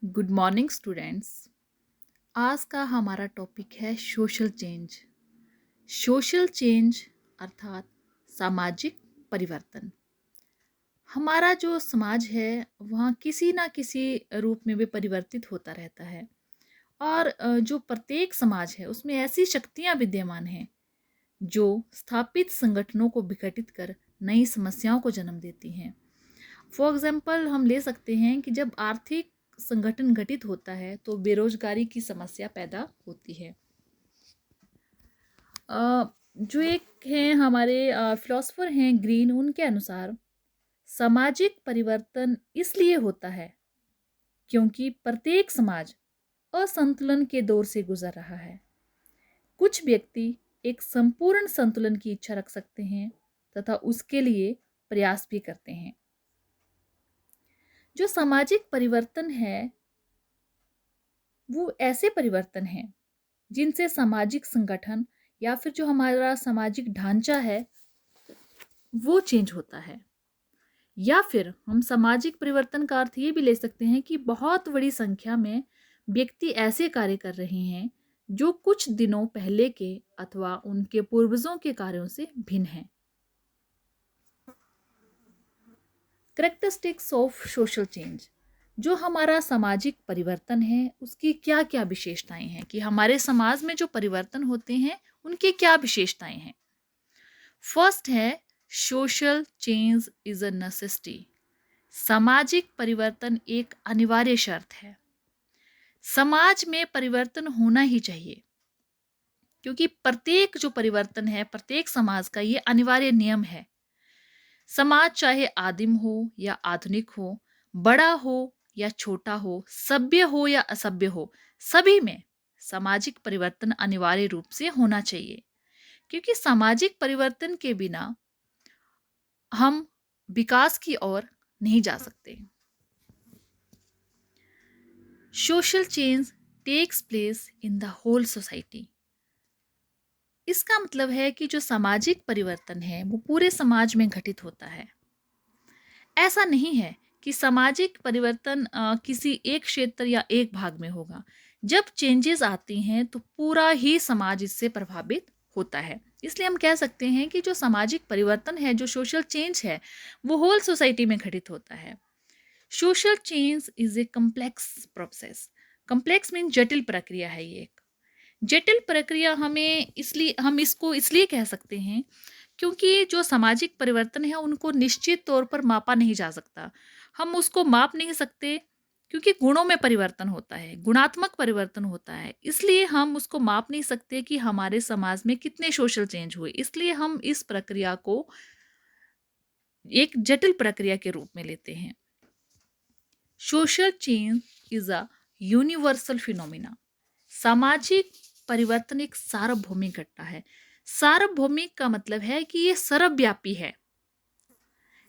Good morning students. आज का हमारा टॉपिक है सोशल चेंज। सोशल चेंज अर्थात सामाजिक परिवर्तन। हमारा जो समाज है वहाँ किसी ना किसी रूप में भी परिवर्तित होता रहता है और जो प्रत्येक समाज है उसमें ऐसी शक्तियाँ विद्यमान हैं जो स्थापित संगठनों को विघटित कर नई समस्याओं को जन्म देती हैं। फॉर एग्जाम्पल हम ले सकते हैं कि जब आर्थिक संगठन घटित होता है तो बेरोजगारी की समस्या पैदा होती है। जो एक हैं हमारे फिलोसोफर हैं ग्रीन, उनके अनुसार सामाजिक परिवर्तन इसलिए होता है क्योंकि प्रत्येक समाज असंतुलन के दौर से गुजर रहा है। कुछ व्यक्ति एक संपूर्ण संतुलन की इच्छा रख सकते हैं तथा उसके लिए प्रयास भी करते हैं। जो सामाजिक परिवर्तन है वो ऐसे परिवर्तन हैं जिनसे सामाजिक संगठन या फिर जो हमारा सामाजिक ढांचा है वो चेंज होता है। या फिर हम सामाजिक परिवर्तन का अर्थ ये भी ले सकते हैं कि बहुत बड़ी संख्या में व्यक्ति ऐसे कार्य कर रहे हैं जो कुछ दिनों पहले के अथवा उनके पूर्वजों के कार्यों से भिन्न हैं। Characteristics of social change. जो हमारा सामाजिक परिवर्तन है उसकी क्या क्या विशेषताएं हैं, कि हमारे समाज में जो परिवर्तन होते हैं उनकी क्या विशेषताएं हैं। फर्स्ट है social change is a necessity. सामाजिक परिवर्तन एक अनिवार्य शर्त है। समाज में परिवर्तन होना ही चाहिए क्योंकि प्रत्येक जो परिवर्तन है प्रत्येक समाज का ये अनिवार्य नियम है। समाज चाहे आदिम हो या आधुनिक हो, बड़ा हो या छोटा हो, सभ्य हो या असभ्य हो, सभी में सामाजिक परिवर्तन अनिवार्य रूप से होना चाहिए क्योंकि सामाजिक परिवर्तन के बिना हम विकास की ओर नहीं जा सकते। Social change takes place in the whole society. इसका मतलब है कि जो सामाजिक परिवर्तन है वो पूरे समाज में घटित होता है। ऐसा नहीं है कि सामाजिक परिवर्तन किसी एक क्षेत्र या एक भाग में होगा। जब चेंजेस आती हैं तो पूरा ही समाज इससे प्रभावित होता है। इसलिए हम कह सकते हैं कि जो सामाजिक परिवर्तन है, जो सोशल चेंज है, वो होल सोसाइटी में घटित होता है। Social change is a complex process. Complex mean जटिल प्रक्रिया है। ये एक जटिल प्रक्रिया हम इसको इसलिए कह सकते हैं क्योंकि जो सामाजिक परिवर्तन है उनको निश्चित तौर पर मापा नहीं जा सकता। हम उसको माप नहीं सकते क्योंकि गुणों में परिवर्तन होता है, गुणात्मक परिवर्तन होता है। इसलिए हम उसको माप नहीं सकते कि हमारे समाज में कितने सोशल चेंज हुए। इसलिए हम इस प्रक्रिया को एक जटिल प्रक्रिया के रूप में लेते हैं। Social change is a universal phenomena. सामाजिक परिवर्तन एक सार्वभौमिक घटना है। सार्वभौमिक का मतलब है कि ये सर्वव्यापी है।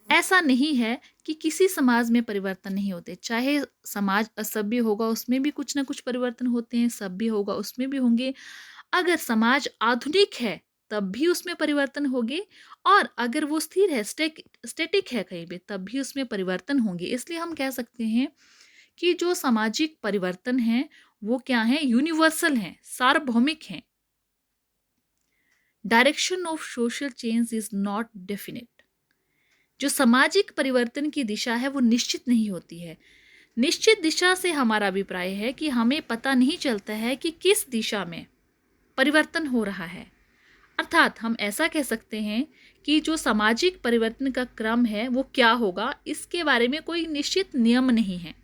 ऐसा नहीं है कि किसी समाज में परिवर्तन नहीं होते। चाहे समाज असभ्य होगा उसमें भी कुछ ना कुछ परिवर्तन होते हैं, सभ्य होगा उसमें भी होंगे। अगर समाज आधुनिक है तब भी उसमें परिवर्तन होंगे और अगर वो स्थिर है, स्टैटिक है कहीं भी, तब भी उसमें परिवर्तन होंगे। इसलिए हम कह सकते हैं कि जो सामाजिक परिवर्तन है वो क्या है, यूनिवर्सल हैं, सार्वभौमिक हैं। Direction of social change is not definite. जो सामाजिक परिवर्तन की दिशा है वो निश्चित नहीं होती है। निश्चित दिशा से हमारा अभिप्राय है कि हमें पता नहीं चलता है कि किस दिशा में परिवर्तन हो रहा है। अर्थात हम ऐसा कह सकते हैं कि जो सामाजिक परिवर्तन का क्रम है वो क्या होगा, इसके बारे में कोई निश्चित नियम नहीं है।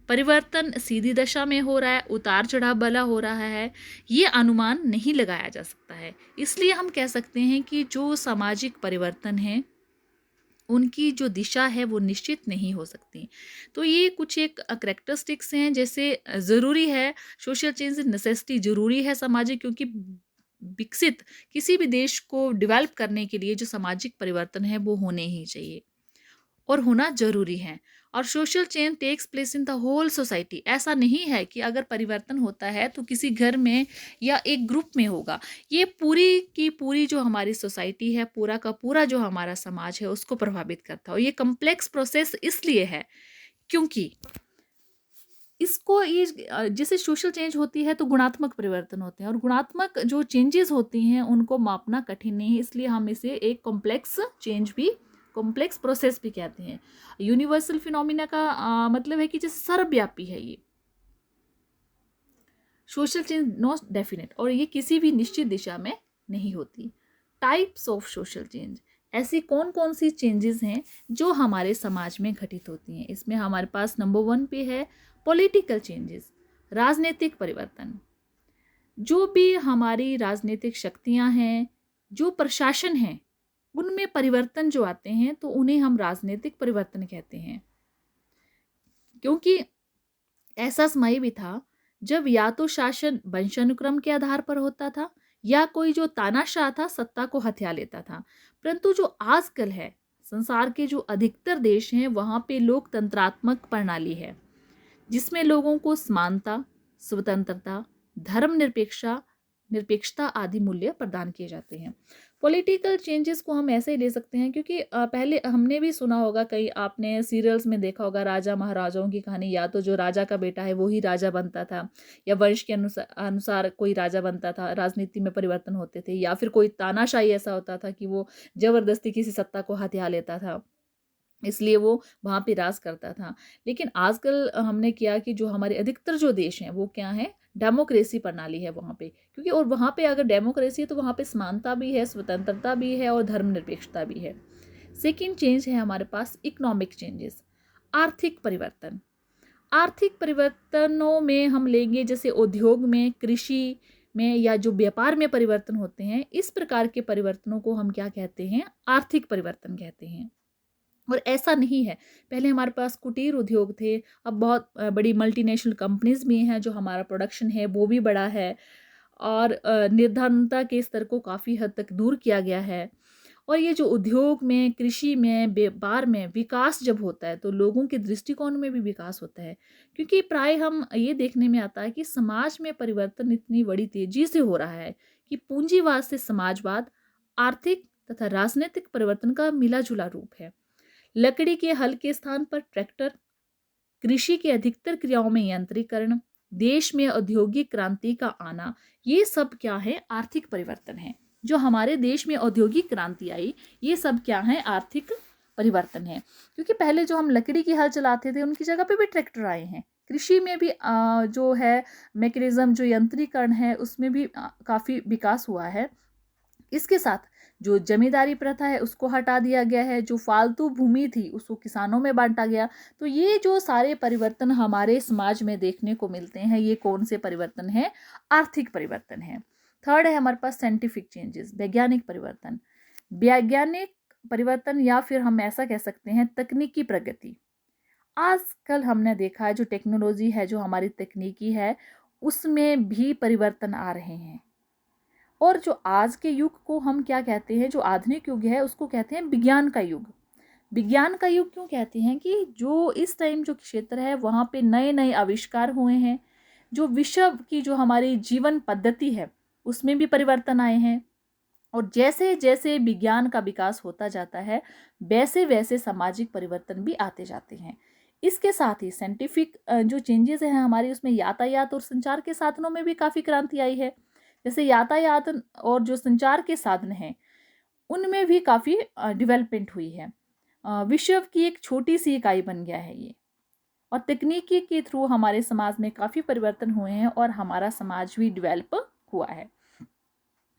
परिवर्तन सीधी दशा में हो रहा है, उतार चढ़ाव वाला हो रहा है, ये अनुमान नहीं लगाया जा सकता है। इसलिए हम कह सकते हैं कि जो सामाजिक परिवर्तन है उनकी जो दिशा है वो निश्चित नहीं हो सकती। तो ये कुछ एक करेक्टरिस्टिक्स हैं। जैसे ज़रूरी है सोशल चेंज नेसेसिटी, ज़रूरी है सामाजिक, क्योंकि विकसित किसी भी देश को डेवलप करने के लिए जो सामाजिक परिवर्तन है वो होने ही चाहिए और होना ज़रूरी है। और social change takes place in the whole society. ऐसा नहीं है कि अगर परिवर्तन होता है तो किसी घर में या एक ग्रुप में होगा। ये पूरी की पूरी जो हमारी सोसाइटी है, पूरा का पूरा जो हमारा समाज है उसको प्रभावित करता है। और ये कम्प्लेक्स प्रोसेस इसलिए है क्योंकि इसको ये जैसे सोशल चेंज होती है तो गुणात्मक परिवर्तन होते हैं, और गुणात्मक जो चेंजेस होती हैं उनको मापना कठिन नहीं है, इसलिए हम इसे एक कॉम्प्लेक्स प्रोसेस भी कहते हैं। यूनिवर्सल फिनोमिना का मतलब है कि जैसे सर्वव्यापी है ये। सोशल चेंज नॉट डेफिनेट, और ये किसी भी निश्चित दिशा में नहीं होती। टाइप्स ऑफ सोशल चेंज, ऐसी कौन कौन सी चेंजेस हैं जो हमारे समाज में घटित होती हैं। इसमें हमारे पास नंबर 1 पे है पॉलिटिकल चेंजेस, राजनीतिक परिवर्तन। जो भी हमारी राजनीतिक शक्तियां हैं, जो प्रशासन है, उनमें परिवर्तन जो आते हैं तो उन्हें हम राजनीतिक परिवर्तन कहते हैं। क्योंकि ऐसा समय भी था जब या तो शासन वंशानुक्रम के आधार पर होता था, या कोई जो तानाशाह था सत्ता को हथिया लेता था। परंतु जो आजकल है, संसार के जो अधिकतर देश हैं वहाँ पे लोकतंत्रात्मक प्रणाली है, जिसमें लोगों को समानता, स्वतंत्रता, निरपेक्षता आदि मूल्य प्रदान किए जाते हैं। पॉलिटिकल चेंजेस को हम ऐसे ही ले सकते हैं, क्योंकि पहले हमने भी सुना होगा, कई आपने सीरियल्स में देखा होगा राजा महाराजाओं की कहानी, या तो जो राजा का बेटा है वो ही राजा बनता था, या वंश के अनुसार कोई राजा बनता था, राजनीति में परिवर्तन होते थे, या फिर कोई तानाशाही ऐसा होता था कि वो जबरदस्ती किसी सत्ता को हथिया लेता था, इसलिए वो वहाँ पे राज करता था। लेकिन आजकल हमने किया कि जो हमारे अधिकतर जो देश हैं वो क्या है, डेमोक्रेसी प्रणाली है वहाँ पे, क्योंकि और वहाँ पे अगर डेमोक्रेसी है तो वहाँ पे समानता भी है, स्वतंत्रता भी है और धर्मनिरपेक्षता भी है। सेकंड चेंज है हमारे पास इकोनॉमिक चेंजेस, आर्थिक परिवर्तन। आर्थिक परिवर्तनों में हम लेंगे जैसे उद्योग में, कृषि में, या जो व्यापार में परिवर्तन होते हैं, इस प्रकार के परिवर्तनों को हम क्या कहते हैं, आर्थिक परिवर्तन कहते हैं। और ऐसा नहीं है, पहले हमारे पास कुटीर उद्योग थे, अब बहुत बड़ी मल्टीनेशनल कंपनीज भी हैं, जो हमारा प्रोडक्शन है वो भी बड़ा है, और निर्धनता के स्तर को काफ़ी हद तक दूर किया गया है। और ये जो उद्योग में, कृषि में, व्यापार में विकास जब होता है तो लोगों के दृष्टिकोण में भी विकास होता है, क्योंकि प्राय हम ये देखने में आता है कि समाज में परिवर्तन इतनी बड़ी तेजी से हो रहा है कि पूंजीवाद से समाजवाद आर्थिक तथा राजनीतिक परिवर्तन का मिला जुला रूप है। लकड़ी के हल के स्थान पर ट्रैक्टर, कृषि के अधिकतर क्रियाओं में यंत्रीकरण, देश में औद्योगिक क्रांति का आना, ये सब क्या है, आर्थिक परिवर्तन है। जो हमारे देश में औद्योगिक क्रांति आई, ये सब क्या है, आर्थिक परिवर्तन है। क्योंकि पहले जो हम लकड़ी की हल चलाते थे उनकी जगह पे भी ट्रैक्टर आए हैं। कृषि में भी जो है मैकेनिज्म, जो यंत्रीकरण है, उसमें भी काफ़ी विकास हुआ है। इसके साथ जो जमींदारी प्रथा है उसको हटा दिया गया है, जो फालतू भूमि थी उसको किसानों में बांटा गया। तो ये जो सारे परिवर्तन हमारे समाज में देखने को मिलते हैं, ये कौन से परिवर्तन है, आर्थिक परिवर्तन है। थर्ड है हमारे पास साइंटिफिक चेंजेस, वैज्ञानिक परिवर्तन। वैज्ञानिक परिवर्तन, या फिर हम ऐसा कह सकते हैं तकनीकी प्रगति। आजकल हमने देखा है जो टेक्नोलॉजी है, जो हमारी तकनीकी है, उसमें भी परिवर्तन आ रहे हैं। और जो आज के युग को हम क्या कहते हैं, जो आधुनिक युग है उसको कहते हैं विज्ञान का युग। विज्ञान का युग क्यों कहते हैं कि जो इस टाइम जो क्षेत्र है वहाँ पे नए नए आविष्कार हुए हैं, जो विश्व की जो हमारी जीवन पद्धति है उसमें भी परिवर्तन आए हैं, और जैसे जैसे विज्ञान का विकास होता जाता है वैसे वैसे सामाजिक परिवर्तन भी आते जाते हैं। इसके साथ ही साइंटिफिक जो चेंजेस हैं हमारी, उसमें यातायात और संचार के साधनों में भी काफ़ी क्रांति आई है। जैसे यातायात और जो संचार के साधन हैं उनमें भी काफ़ी डेवलपमेंट हुई है। विश्व की एक छोटी सी इकाई बन गया है ये, और तकनीकी के थ्रू हमारे समाज में काफ़ी परिवर्तन हुए हैं और हमारा समाज भी डेवलप हुआ है।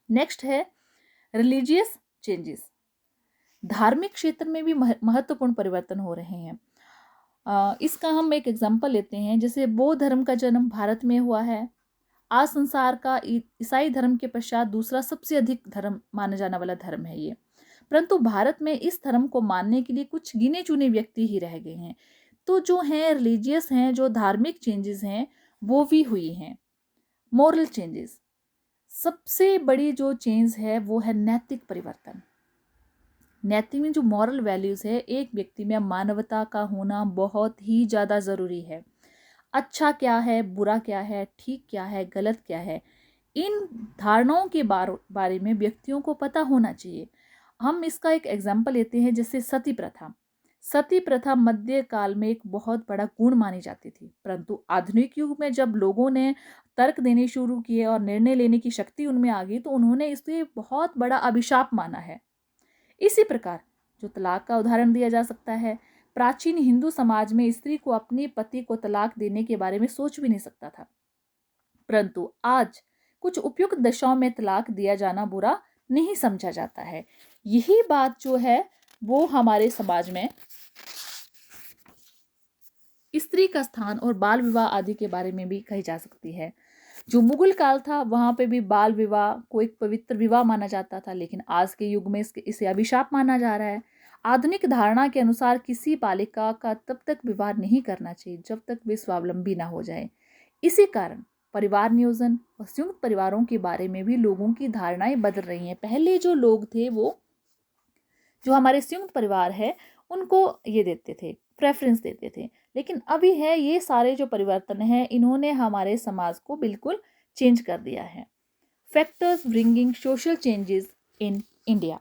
नेक्स्ट है रिलीजियस चेंजेस। धार्मिक क्षेत्र में भी महत्वपूर्ण परिवर्तन हो रहे हैं। इसका हम एक एग्जांपल लेते हैं, जैसे बौद्ध धर्म का जन्म भारत में हुआ है। आज संसार का ईसाई धर्म के पश्चात दूसरा सबसे अधिक धर्म माना जाने वाला धर्म है ये। परंतु भारत में इस धर्म को मानने के लिए कुछ गिने चुने व्यक्ति ही रह गए हैं। तो जो हैं रिलीजियस हैं, जो धार्मिक चेंजेस हैं वो भी हुई हैं। मोरल चेंजेस, सबसे बड़ी जो चेंज है वो है नैतिक परिवर्तन। नैतिक में जो मॉरल वैल्यूज है, एक व्यक्ति में मानवता का होना बहुत ही ज़्यादा ज़रूरी है। अच्छा क्या है, बुरा क्या है, ठीक क्या है, गलत क्या है, इन धारणाओं के बारे में व्यक्तियों को पता होना चाहिए। हम इसका एक एग्जाम्पल लेते हैं, जैसे सती प्रथा। सती प्रथा मध्य काल में एक बहुत बड़ा गुण मानी जाती थी, परंतु आधुनिक युग में जब लोगों ने तर्क देने शुरू किए और निर्णय लेने की शक्ति उनमें आ गई, तो उन्होंने इसे बहुत बड़ा अभिशाप माना है। इसी प्रकार जो तलाक का उदाहरण दिया जा सकता है, प्राचीन हिंदू समाज में स्त्री को अपने पति को तलाक देने के बारे में सोच भी नहीं सकता था, परंतु आज कुछ उपयुक्त दशाओं में तलाक दिया जाना बुरा नहीं समझा जाता है। यही बात जो है वो हमारे समाज में स्त्री का स्थान और बाल विवाह आदि के बारे में भी कही जा सकती है। जो मुगल काल था वहां पे भी बाल विवाह को एक पवित्र विवाह माना जाता था, लेकिन आज के युग में इसे अभिशाप माना जा रहा है। आधुनिक धारणा के अनुसार किसी बालिका का तब तक विवाह नहीं करना चाहिए जब तक वे स्वावलंबी ना हो जाए। इसी कारण परिवार नियोजन और संयुक्त परिवारों के बारे में भी लोगों की धारणाएं बदल रही हैं। पहले जो लोग थे वो जो हमारे संयुक्त परिवार है उनको ये देते थे, प्रेफरेंस देते थे, लेकिन अभी है ये सारे जो परिवर्तन है इन्होंने हमारे समाज को बिल्कुल चेंज कर दिया है। Factors bringing social changes in India.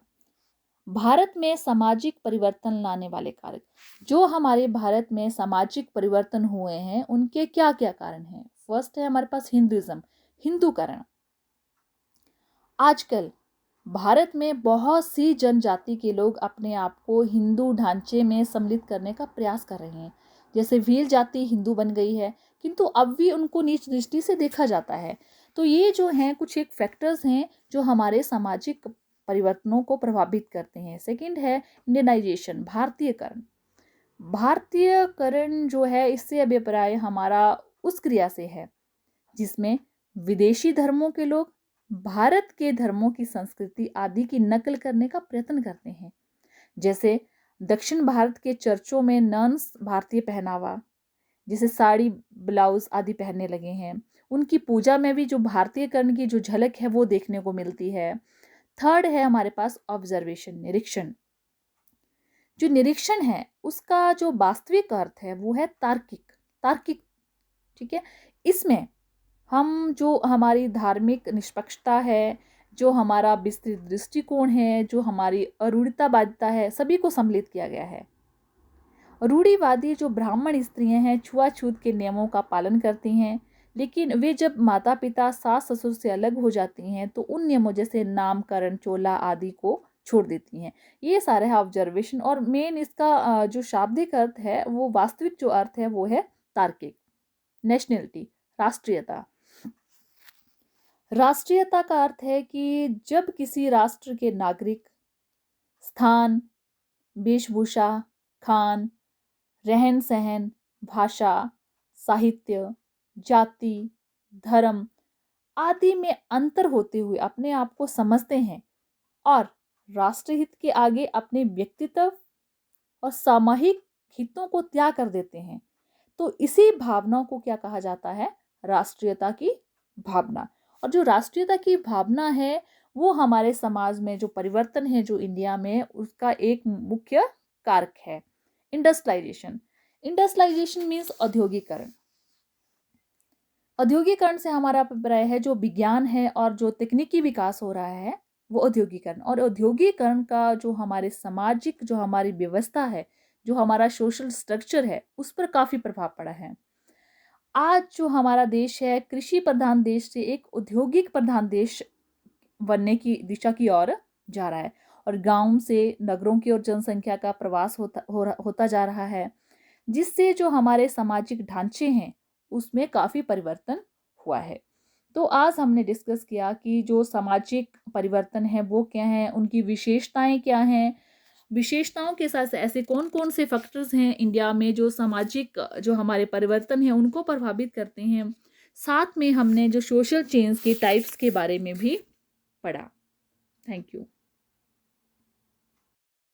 Bharat में सामाजिक परिवर्तन लाने वाले कारक, जो हमारे भारत में सामाजिक परिवर्तन हुए हैं उनके क्या क्या कारण हैं। फर्स्ट है हमारे पास हिंदुइज्म, हिंदूकरण। आजकल भारत में बहुत सी जनजाति के लोग अपने आप को हिंदू ढांचे में सम्मिलित करने का प्रयास कर रहे हैं। जैसे भील जाति हिंदू बन गई है, किंतु अब भी उनको नीच दृष्टि से देखा जाता है। तो ये जो हैं कुछ एक फैक्टर्स हैं जो हमारे सामाजिक परिवर्तनों को प्रभावित करते हैं। सेकंड है इंडियनाइजेशन, भारतीयकरण। भारतीयकरण जो है इससे अभिप्राय हमारा उस क्रिया से है जिसमें विदेशी धर्मों के लोग भारत के धर्मों की संस्कृति आदि की नकल करने का प्रयत्न करते हैं। जैसे दक्षिण भारत के चर्चों में नन्स भारतीय पहनावा जैसे साड़ी ब्लाउज आदि पहनने लगे हैं। उनकी पूजा में भी जो भारतीयकरण की जो झलक है वो देखने को मिलती है। थर्ड है हमारे पास ऑब्जर्वेशन, निरीक्षण। जो निरीक्षण है उसका जो वास्तविक अर्थ है वो है तार्किक, तार्किक। ठीक है, इसमें हम जो हमारी धार्मिक निष्पक्षता है, जो हमारा विस्तृत दृष्टिकोण है, जो हमारी अरूढ़ितावादिता है, सभी को सम्मिलित किया गया है। रूढ़िवादी जो ब्राह्मण स्त्रियां हैं छुआछूत के नियमों का पालन करती हैं, लेकिन वे जब माता पिता सास ससुर से अलग हो जाती हैं तो उन नियमों जैसे नामकरण चोला आदि को छोड़ देती हैं। ये सारे है ऑब्जर्वेशन। और मेन इसका जो शाब्दिक अर्थ है वो वास्तविक जो अर्थ है वो है तार्किक। नेशनलिटी, राष्ट्रीयता। राष्ट्रीयता का अर्थ है कि जब किसी राष्ट्र के नागरिक स्थान, वेशभूषा, खान, रहन सहन, भाषा, साहित्य, जाति, धर्म आदि में अंतर होते हुए अपने आप को समझते हैं और राष्ट्रहित के आगे अपने व्यक्तित्व और सामूहिक हितों को त्याग कर देते हैं, तो इसी भावना को क्या कहा जाता है? राष्ट्रीयता की भावना। और जो राष्ट्रीयता की भावना है वो हमारे समाज में जो परिवर्तन है जो इंडिया में उसका एक मुख्य कारक है। इंडस्ट्रियलाइजेशन, इंडस्ट्रियलाइजेशन मीन्स औद्योगिकरण। औद्योगिकरण से हमारा अभिप्राय है जो विज्ञान है और जो तकनीकी विकास हो रहा है वो औद्योगिकरण। और औद्योगिकरण का जो हमारे सामाजिक जो हमारी व्यवस्था है, जो हमारा सोशल स्ट्रक्चर है उस पर काफी प्रभाव पड़ा है। आज जो हमारा देश है कृषि प्रधान देश से एक औद्योगिक प्रधान देश बनने की दिशा की ओर जा रहा है और गांव से नगरों की ओर जनसंख्या का प्रवास होता जा रहा है, जिससे जो हमारे सामाजिक ढांचे हैं उसमें काफी परिवर्तन हुआ है। तो आज हमने डिस्कस किया कि जो सामाजिक परिवर्तन है वो क्या है, उनकी विशेषताएं क्या हैं, विशेषताओं के साथ ऐसे कौन कौन से फैक्टर्स हैं इंडिया में जो सामाजिक जो हमारे परिवर्तन है उनको प्रभावित करते हैं। साथ में हमने जो सोशल चेंज के टाइप्स के बारे में भी पढ़ा। Thank you.